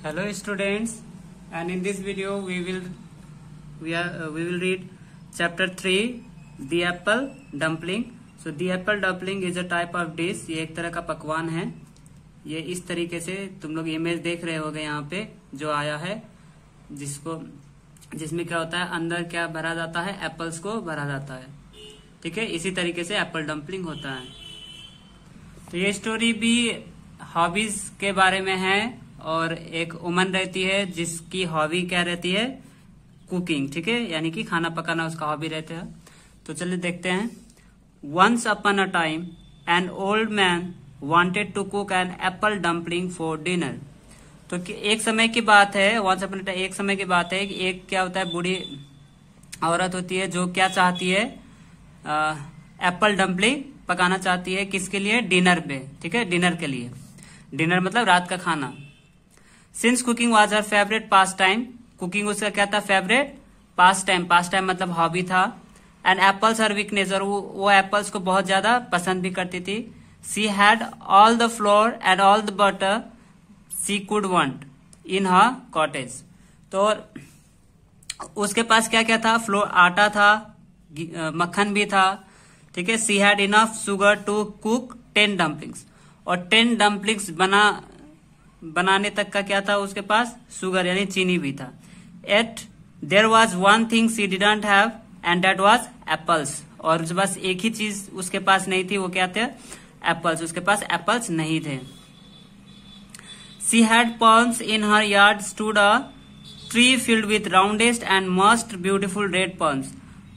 Hello students, and in this video we will read chapter 3, the apple dumpling. So the apple dumpling is a type of dish. ये एक तरह का पकवान है. ये इस तरीके से तुम लोग इमेज देख रहे होगे यहाँ पे जो आया है, जिसमें क्या होता है, अंदर क्या भरा जाता है, एप्पल्स को भरा जाता है. ठीक है, इसी तरीके से एप्पल डम्पलिंग होता है. तो ये स्टोरी भी हॉबीज के बारे में है, और एक वुमन रहती है जिसकी हॉबी क्या रहती है, कुकिंग. ठीक है, यानी कि खाना पकाना उसका हॉबी रहता है. तो चलिए देखते हैं. Once upon a time an old man wanted to cook an apple dumpling for dinner. तो एक समय की बात है, वंस अपॉन अ टाइम एक समय की बात है कि एक क्या होता है, बूढ़ी औरत होती है जो क्या चाहती है, एप्पल डम्पलिंग पकाना चाहती है. किसके लिए? डिनर पे. ठीक है, डिनर के लिए. डिनर मतलब रात का खाना. Since cooking was her favourite pass time, cooking उसका क्या था, फेवरेट पास टाइम. पास टाइम मतलब हॉबी था. एंड एप्पल्स हर वीकनेस, और वो एप्पल्स को बहुत ज्यादा पसंद भी करती थी. She had all the floor and all the butter she could want in her cottage. तो उसके पास क्या क्या था, फ्लोर आटा था, मक्खन भी था. ठीक है, she had enough sugar to cook 10 dumplings, और 10 डम्पलिंग्स बनाने तक का क्या था उसके पास, शुगर यानी चीनी भी था. Eight there was one thing she didn't have and that was apples. और बस एक ही चीज उसके पास नहीं थी, वो क्या थे, एप्पल्स. उसके पास एप्पल्स नहीं थे. She had palms in her yard stood a tree filled with roundest and most beautiful red palms.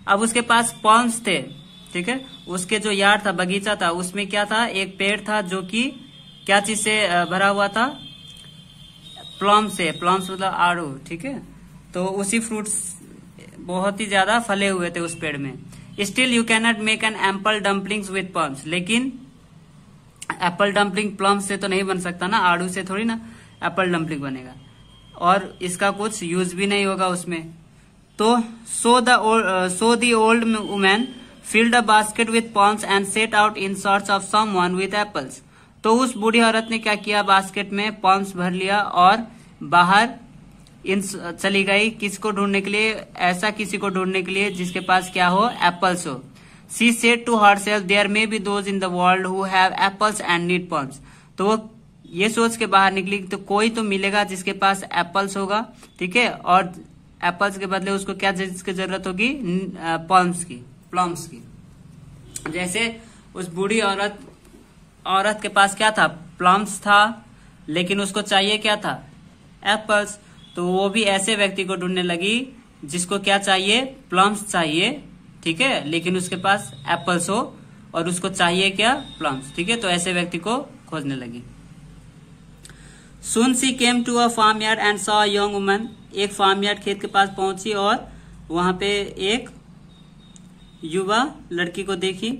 अब उसके पास palms थे. ठीक है, उसके जो यार्ड था, बगीचा था, उसमें क्या था, एक पेड़ था जो कि क्या चीज से भरा हुआ था, प्लम से. प्लम्स मतलब आड़ू. ठीक है, तो उसी फ्रूट्स बहुत ही ज्यादा फले हुए थे उस पेड़ में. Still you can not make an apple dumplings with plums. लेकिन एप्पल डम्पलिंग प्लम्स से तो नहीं बन सकता ना, आड़ू से थोड़ी ना एप्पल डम्पलिंग बनेगा, और इसका कुछ यूज भी नहीं होगा उसमें. तो so the old woman filled a basket with palms and set out in search of someone with apples. तो उस बूढ़ी औरत ने क्या किया, बास्केट में palms भर लिया और बाहर चली गई. किसको ढूंढने के लिए, ऐसा किसी को ढूंढने के लिए जिसके पास क्या हो, एप्पल्स हो. She said to herself, there may be those in the world who have apples and need palms. तो वो ये सोच के बाहर निकली तो कोई तो मिलेगा जिसके पास एप्पल्स होगा. ठीक है, और एप्पल्स के बदले उसको क्या चीज की जरूरत होगी, प्लम्स की. जैसे उस बूढ़ी औरत के पास क्या था, प्लम्स था, लेकिन उसको चाहिए क्या था, एप्पल्स. तो वो भी ऐसे व्यक्ति को ढूंढने लगी जिसको क्या चाहिए, प्लम्स चाहिए. ठीक है, लेकिन उसके पास एप्पल्स हो और उसको चाहिए क्या, प्लम्स. ठीक है, तो ऐसे व्यक्ति को खोजने लगी. Soon she came to a farmyard and saw a young woman. एक फार्मयार्ड खेत के पास पहुंची और वहां पे एक युवा लड़की को देखी.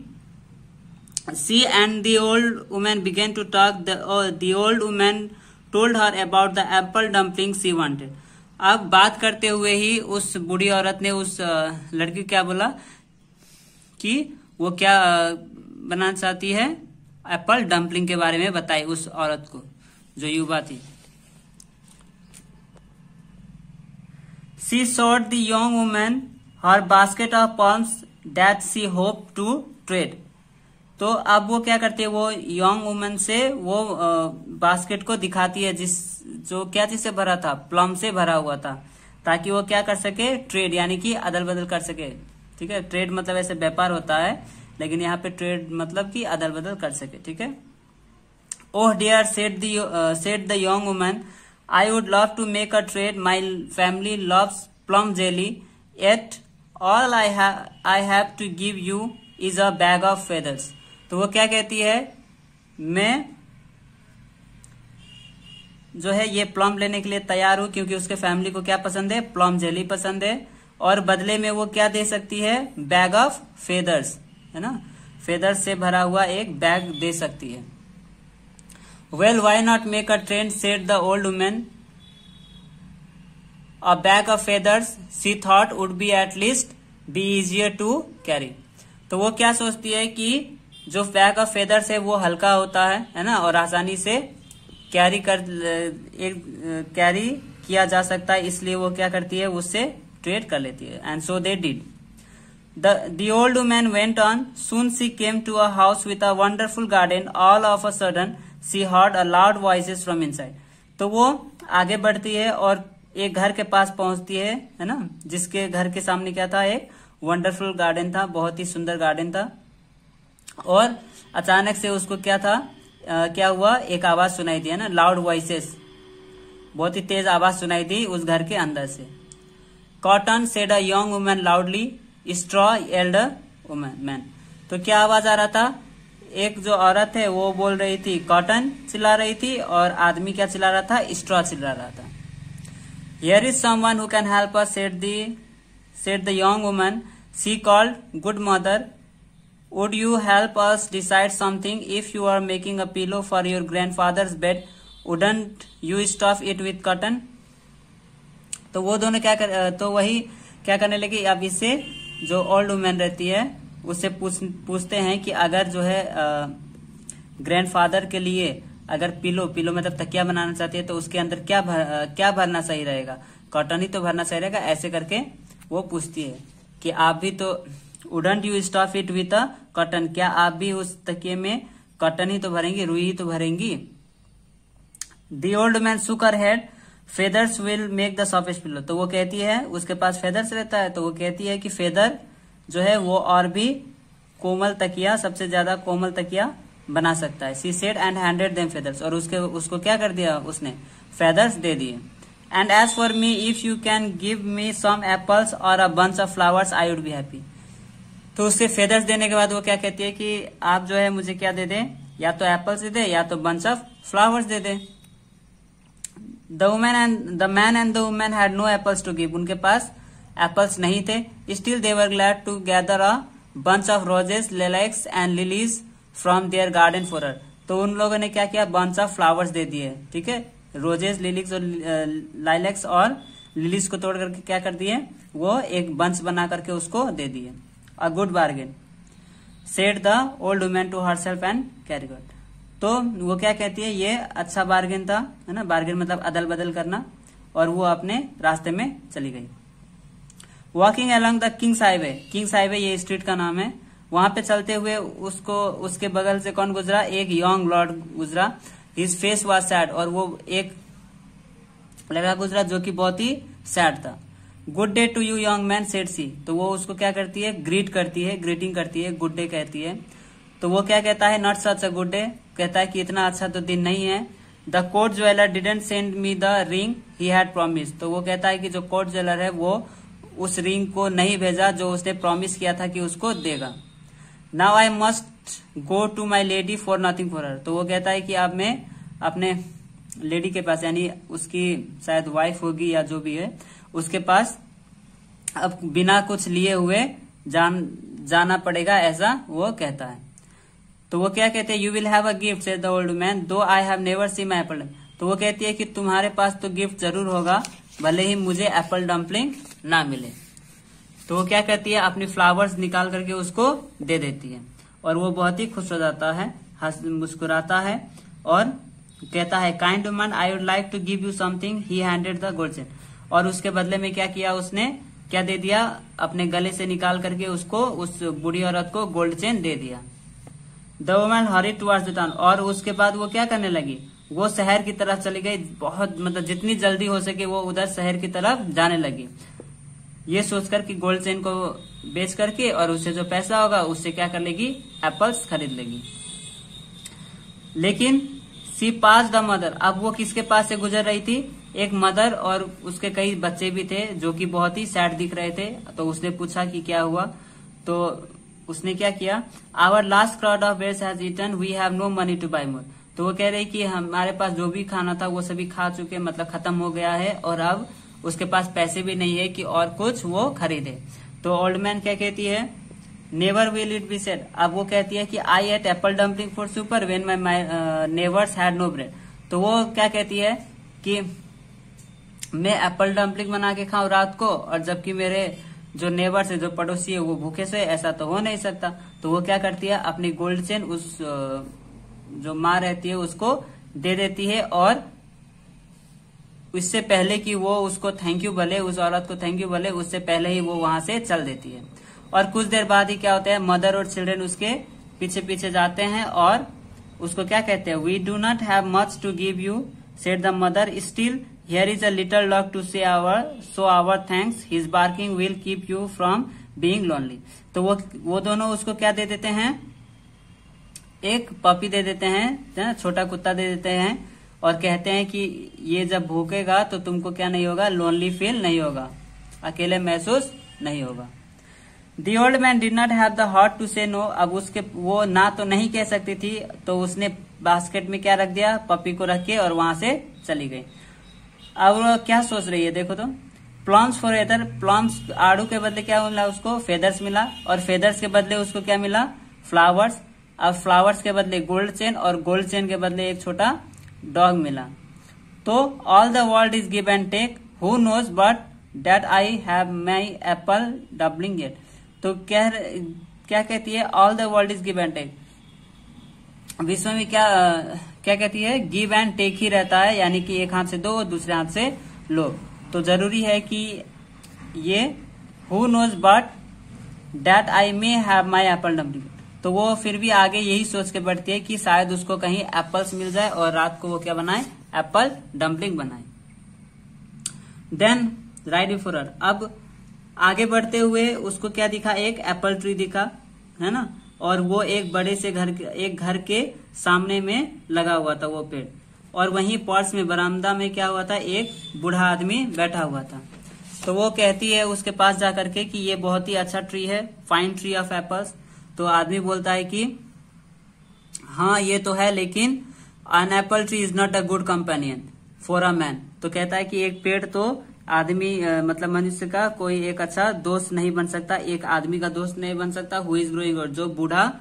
She and the old woman began to talk. The old woman told her about the apple dumplings she wanted. अब बात करते हुए ही उस बूढ़ी औरत ने उस लड़की क्या बोला कि वो क्या बनाना चाहती है, एप्पल डम्पलिंग के बारे में बताई उस औरत को जो युवा थी. She showed the young woman her basket of palms that she hoped to trade. तो अब वो क्या करती है, वो यंग वुमन से वो बास्केट को दिखाती है जो क्या चीज से भरा था, प्लम से भरा हुआ था, ताकि वो क्या कर सके, ट्रेड यानी कि अदल बदल कर सके. ठीक है, ट्रेड मतलब ऐसे व्यापार होता है, लेकिन यहाँ पे ट्रेड मतलब कि अदल बदल कर सके. ठीक है. Oh dear said the young woman, I would love to make a trade. My family loves plum jelly. Yet all I have to give you is a bag of feathers. तो वो क्या कहती है, मैं जो है ये प्लम लेने के लिए तैयार हूं, क्योंकि उसके फैमिली को क्या पसंद है, प्लम जेली पसंद है, और बदले में वो क्या दे सकती है, बैग ऑफ फेदर्स, है ना, फेदर्स से भरा हुआ एक बैग दे सकती है. Well, why not make a trade, said the old woman. A bag of feathers, she thought, would be at least be easier to carry. तो वो क्या सोचती है कि जो बैग ऑफ फेदर्स है वो हल्का होता है ना, और आसानी से कैरी किया जा सकता है, इसलिए वो क्या करती है, उससे ट्रेड कर लेती है। And so they did. The old woman went on. Soon she came to a house with a wonderful garden. All of a sudden she heard a loud voices from inside. तो वो आगे बढ़ती है और एक घर के पास पहुंचती है ना, जिसके घर के सामने क्या था, एक वंडरफुल गार्डन था, बहुत ही सुंदर गार्डन था। और अचानक से उसको क्या था, क्या हुआ, एक आवाज सुनाई दी है ना, लाउड वॉइसेस, बहुत ही तेज आवाज सुनाई दी उस घर के अंदर से। Cotton said a young woman loudly, straw Elder man. तो क्या आवाज आ रहा था, एक जो औरत है वो बोल रही थी, कॉटन चिल्ला रही थी, और आदमी क्या चिल्ला रहा था, स्ट्रॉ चिल्ला रहा था। Here is someone who can help us, said the young woman. She called, good mother, would you help us decide something? If you are making a pillow for your grandfather's bed, wouldn't you stuff it with cotton? तो वो दोनों तो वही क्या करने लगी, अब इससे जो ओल्ड वुमेन रहती है उससे पूछते हैं कि अगर जो है ग्रैंडफादर के लिए अगर पिलो मतलब तकिया बनाना चाहती है तो उसके अंदर क्या भरना सही रहेगा, कॉटन ही तो भरना सही रहेगा। ऐसे करके वो पूछती है कि आप भी तो, wouldn't you stuff it with a cotton, क्या आप भी उस तकिए में कॉटन ही तो भरेंगी, रुई ही तो भरेंगी? The old man shook her head, feathers will make the softest pillow. तो वो कहती है, उसके पास फेदर्स रहता है, तो वो कहती है कि फेदर जो है वो और भी कोमल तकिया, सबसे ज्यादा कोमल तकिया बना सकता है। She said and handed them feathers, और उसको क्या कर दिया, उसने फेदर्स दे दिए। And as for me, if you can give me some apples और a bunch of flowers, I would be happy. तो उससे फेदर्स देने के बाद वो क्या कहती है कि आप जो है मुझे क्या दे दे, या तो एप्पल्स दे दे या तो bunch of flowers they they. The man and the woman had no apples to give. उनके पास एप्पल्स नहीं थे। Still they were glad to gather a bunch of roses, lilacs and lilies from their garden for her. तो उन लोगों ने क्या किया, bunch of flowers दे दिए, ठीक है, रोजेस, लिलिक्स और लाइलैक्स और लिलीज को तोड़ करके क्या कर दिए, वो एक बंच बना करके उसको दे दिए। A good bargain, said the old woman to herself and carried on. तो वो क्या कहती है, ये अच्छा बार्गेन था, है ना, बार्गेन मतलब अदल बदल करना, और वो अपने रास्ते में चली गई। Walking along the Kings highway ये स्ट्रीट का नाम है। वहां पे चलते हुए उसके बगल से कौन गुजरा, एक यंग लॉर्ड गुजरा। हिज फेस वाज सैड, और वो एक लड़का गुजरा जो कि बहुत ही सैड था। Good day to you young man, said she. तो वो उसको क्या करती है, ग्रीटिंग करती है, गुड डे कहती है। तो वो क्या कहता है, not such a good day, कहता है कि इतना अच्छा तो दिन नहीं है। The court jeweller didn't send me the ring he had promise. तो वो कहता है कि जो कोर्ट ज्वेलर है वो उस रिंग को नहीं भेजा जो उसने प्रॉमिस किया था कि उसको देगा। Now I must go to my lady for nothing for her. तो वो कहता है कि अब मैं अपने लेडी के पास, यानी उसकी शायद वाइफ होगी या जो भी है, उसके पास अब बिना कुछ लिए हुए जाना पड़ेगा, ऐसा वो कहता है। तो वो क्या कहते हैं, you will have a gift, said the old man, though I have never seen my apple. तो वो कहती है कि तुम्हारे पास तो गिफ्ट जरूर होगा, भले ही मुझे एप्पल डम्पलिंग ना मिले। तो वो क्या कहती है, अपनी फ्लावर्स निकाल करके उसको दे देती है, और वो बहुत ही खुश हो जाता है, मुस्कुराता है और कहता है, kind woman, I would like to give you something. He handed the gold chain, और उसके बदले में क्या किया, उसने क्या दे दिया, अपने गले से निकाल करके उसको, उस बूढ़ी औरत को गोल्ड चेन दे दिया। The woman horrid towards the town, और उसके बाद वो क्या करने लगी, वो शहर की तरफ चली गई, बहुत मतलब जितनी जल्दी हो सके वो उधर शहर की तरफ जाने लगी, ये सोचकर कि गोल्ड चेन को बेच करके और उससे जो पैसा होगा उससे क्या कर लेगी, एप्पल्स खरीद लेगी। लेकिन सी पास द मदर, अब वो किसके पास से गुजर रही थी, एक मदर और उसके कई बच्चे भी थे जो कि बहुत ही सैड दिख रहे थे। तो उसने पूछा कि क्या हुआ, तो उसने क्या किया, our last crowd of bears has eaten, we have no money to buy more. तो वो कह रही कि हमारे पास जो भी खाना था वो सभी खा चुके, मतलब खत्म हो गया है, और अब उसके पास पैसे भी नहीं है कि और कुछ वो खरीदे। तो ओल्ड मैन क्या कहती है, never will it be said, अब वो कहती है कि I ate apple dumpling for supper when my neighbours had no bread. तो वो क्या कहती है कि मैं एप्पल डम्पलिंग बना के खाऊं रात को, और जबकि मेरे जो नेबर्स है, जो पड़ोसी है, वो भूखे से, ऐसा तो हो नहीं सकता। तो वो क्या करती है, अपनी गोल्ड चेन उस जो माँ रहती है उसको दे देती है, और उससे पहले कि वो उसको थैंक यू बोले, उस औरत को थैंक यू बोले, उससे पहले ही वो वहां से चल देती है। और कुछ देर बाद ही क्या होता है, मदर और चिल्ड्रन उसके पीछे पीछे जाते हैं और उसको क्या कहते हैं, we do not have much to give you said the mother, still here is a little dog to say our thanks, his barking will keep you from being lonely. तो वो दोनों उसको क्या दे देते हैं, एक पपी दे देते हैं, छोटा कुत्ता दे देते हैं, और कहते हैं कि ये जब भूखेगा तो तुमको क्या नहीं होगा, लोनली फील नहीं होगा, अकेले महसूस नहीं होगा। The old man did not have the heart to say no, अब उसके वो ना तो नहीं कह सकती थी, तो उसने बास्केट में क्या रख दिया, पपी को रख के, और वहां से चली गई। अब वो क्या सोच रही है देखो तो, प्लम्स फॉर एदर, प्लम्स आड़ू के बदले क्या मिला उसको, फेदर्स मिला, और फेदर्स के बदले उसको क्या मिला, फ्लावर्स। अब फ्लावर्स के बदले गोल्ड चेन, और गोल्ड चेन के बदले एक छोटा डॉग मिला। तो all the world is give and take, who knows but that I have my apple dumpling it. तो क्या कहती है, all the world is give and take, विश्व में क्या कहती है, गिव एंड टेक ही रहता है, यानी कि एक हाथ से दो और दूसरे हाथ से लो। तो जरूरी है कि ये who knows but that I may have my apple dumpling, तो वो फिर भी आगे यही सोच के बढ़ती है कि शायद उसको कहीं एप्पल्स मिल जाए और रात को वो क्या बनाए, एप्पल डम्पलिंग बनाए। देन राइट बिफोर हर, अब आगे बढ़ते हुए उसको क्या दिखा, एक एप्पल ट्री दिखा, है ना, और वो एक बड़े से घर के सामने में लगा हुआ था वो पेड़, और वहीं पर्स में बरामदा में क्या हुआ था, एक बूढ़ा आदमी बैठा हुआ था। तो वो कहती है उसके पास जाकर के कि ये बहुत ही अच्छा ट्री है, फाइन ट्री ऑफ एप्पल्स। तो आदमी बोलता है कि हाँ ये तो है, लेकिन an apple tree is not a good companion for a man. तो कहता है कि एक पेड़ तो आदमी मतलब मनुष्य का कोई एक अच्छा दोस्त नहीं बन सकता, एक आदमी का दोस्त नहीं बन सकता, हु इज ग्रोइंग ओल्ड, जो बूढ़ा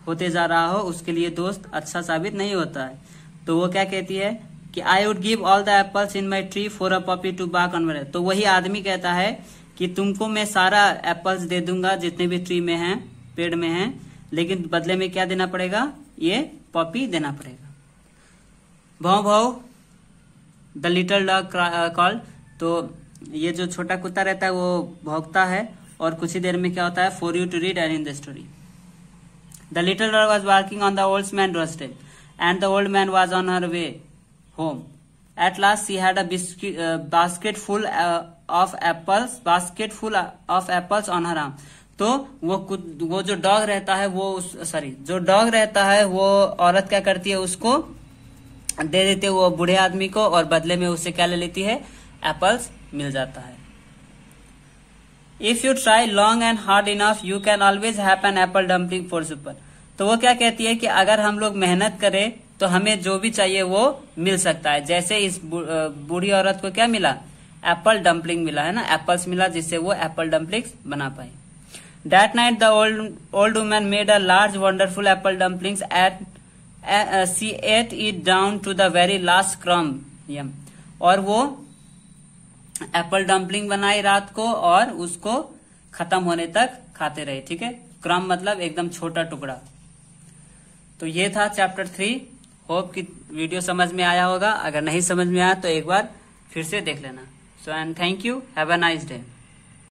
होते जा रहा हो उसके लिए दोस्त अच्छा साबित नहीं होता है। तो वो क्या कहती है कि I would give all the apples in my tree for a puppy to bark on my. तो वही आदमी कहता है कि तुमको मैं सारा एप्पल्स दे दूंगा जितने भी ट्री में हैं, पेड़ में हैं, लेकिन बदले में क्या देना पड़ेगा, ये पपी देना पड़ेगा। भाव भाव द लिटिल डॉग कॉल्ड, तो ये जो छोटा कुत्ता रहता है वो भौंकता है, और कुछ ही देर में क्या होता है, for you to read and in the story. The little dog was working on the old man doorstep and the old man was on her way home. At last she had a basket full of apples on her arm. तो वो जो dog रहता है वो औरत क्या करती है, उसको दे देती है वो बूढ़े आदमी को, और बदले में उससे क्या ले लेती है, एप्पल्स मिल जाता है। If you try long and hard enough you can always have an apple dumpling for super. तो वो क्या कहती है कि अगर हम लोग मेहनत करें तो हमें जो भी चाहिए वो मिल सकता है। जैसे इस बूढ़ी औरत को क्या मिला, एप्पल डम्पलिंग मिला, है ना, एप्पल्स मिला जिससे वो एप्पल डम्पलिंग्स बना पाए। That night the old woman made a large wonderful apple dumplings she ate it down to the very last crumb। और वो एप्पल डम्पलिंग बनाई रात को और उसको खत्म होने तक खाते रहे। ठीक है, क्रम मतलब एकदम छोटा टुकड़ा। तो ये था चैप्टर 3। होप कि वीडियो समझ में आया होगा। अगर नहीं समझ में आया तो एक बार फिर से देख लेना। So and thank you, have a nice day.